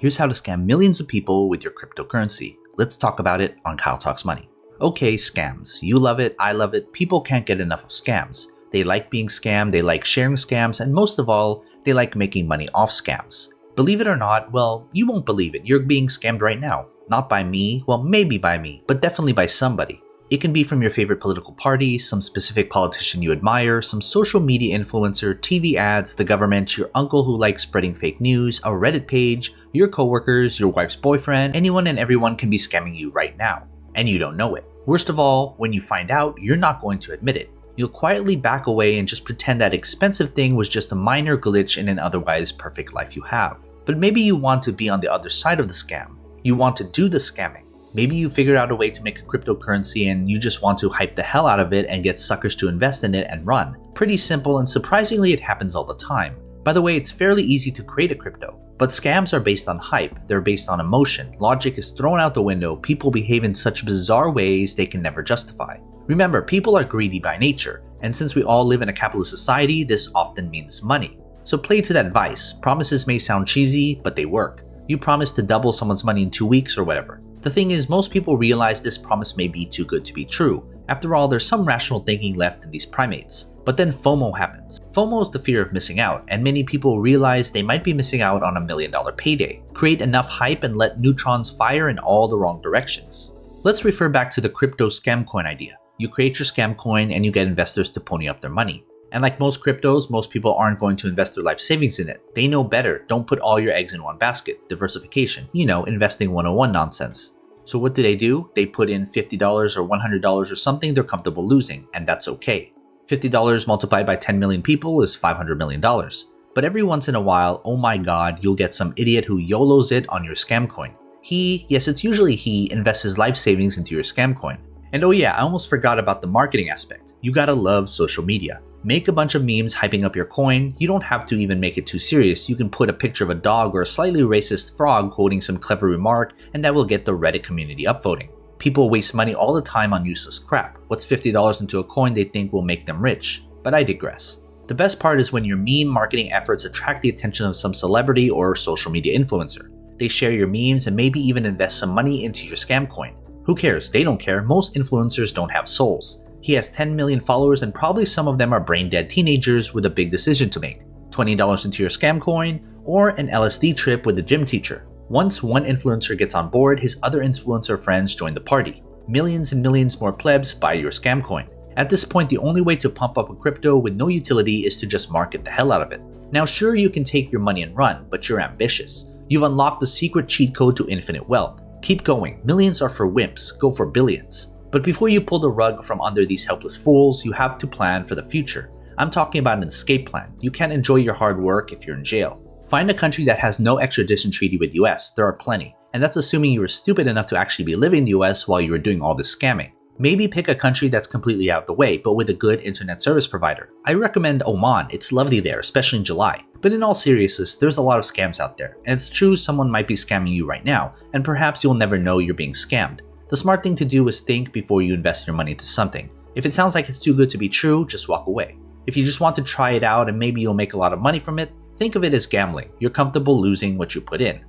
Here's how to scam millions of people with your cryptocurrency. Let's talk about it on Kyle Talks Money. Okay, scams. You love it, I love it. People can't get enough of scams. They like being scammed, they like sharing scams, and most of all, they like making money off scams. Believe it or not, well, you won't believe it. You're being scammed right now. Not by me, well, maybe by me, but definitely by somebody. It can be from your favorite political party, some specific politician you admire, some social media influencer, TV ads, the government, your uncle who likes spreading fake news, a Reddit page, your coworkers, your wife's boyfriend. Anyone and everyone can be scamming you right now, and you don't know it. Worst of all, when you find out, you're not going to admit it. You'll quietly back away and just pretend that expensive thing was just a minor glitch in an otherwise perfect life you have. But maybe you want to be on the other side of the scam. You want to do the scamming. Maybe you figured out a way to make a cryptocurrency and you just want to hype the hell out of it and get suckers to invest in it and run. Pretty simple, and surprisingly it happens all the time. By the way, it's fairly easy to create a crypto. But scams are based on hype, they're based on emotion, logic is thrown out the window, people behave in such bizarre ways they can never justify. Remember, people are greedy by nature, and since we all live in a capitalist society, this often means money. So play to that vice. Promises may sound cheesy, but they work. You promise to double someone's money in 2 weeks or whatever. The thing is, most people realize this promise may be too good to be true. After all, there's some rational thinking left in these primates. But then FOMO happens. FOMO is the fear of missing out, and many people realize they might be missing out on $1 million payday. Create enough hype and let neutrons fire in all the wrong directions. Let's refer back to the crypto scam coin idea. You create your scam coin and you get investors to pony up their money. And like most cryptos, most people aren't going to invest their life savings in it. They know better. Don't put all your eggs in one basket. Diversification. You know, investing 101 nonsense. So what do? They put in $50 or $100 or something they're comfortable losing, and that's okay. $50 multiplied by 10 million people is $500 million. But every once in a while, oh my god, you'll get some idiot who YOLOs it on your scam coin. He, yes it's usually he, invests his life savings into your scam coin. And oh yeah, I almost forgot about the marketing aspect. You gotta love social media. Make a bunch of memes hyping up your coin. You don't have to even make it too serious. You can put a picture of a dog or a slightly racist frog quoting some clever remark, and that will get the Reddit community upvoting. People waste money all the time on useless crap. What's $50 into a coin they think will make them rich? But I digress. The best part is when your meme marketing efforts attract the attention of some celebrity or social media influencer. They share your memes and maybe even invest some money into your scam coin. Who cares? They don't care. Most influencers don't have souls. He has 10 million followers and probably some of them are brain-dead teenagers with a big decision to make. $20 into your scam coin or an LSD trip with a gym teacher. Once one influencer gets on board, his other influencer friends join the party. Millions and millions more plebs buy your scam coin. At this point, the only way to pump up a crypto with no utility is to just market the hell out of it. Now sure, you can take your money and run, but you're ambitious. You've unlocked the secret cheat code to infinite wealth. Keep going. Millions are for wimps. Go for billions. But before you pull the rug from under these helpless fools, you have to plan for the future. I'm talking about an escape plan. You can't enjoy your hard work if you're in jail. Find a country that has no extradition treaty with US, there are plenty. And that's assuming you were stupid enough to actually be living in the US while you were doing all this scamming. Maybe pick a country that's completely out of the way, but with a good internet service provider. I recommend Oman, it's lovely there, especially in July. But in all seriousness, there's a lot of scams out there. And it's true someone might be scamming you right now, and perhaps you'll never know you're being scammed. The smart thing to do is think before you invest your money into something. If it sounds like it's too good to be true, just walk away. If you just want to try it out and maybe you'll make a lot of money from it, think of it as gambling. You're comfortable losing what you put in.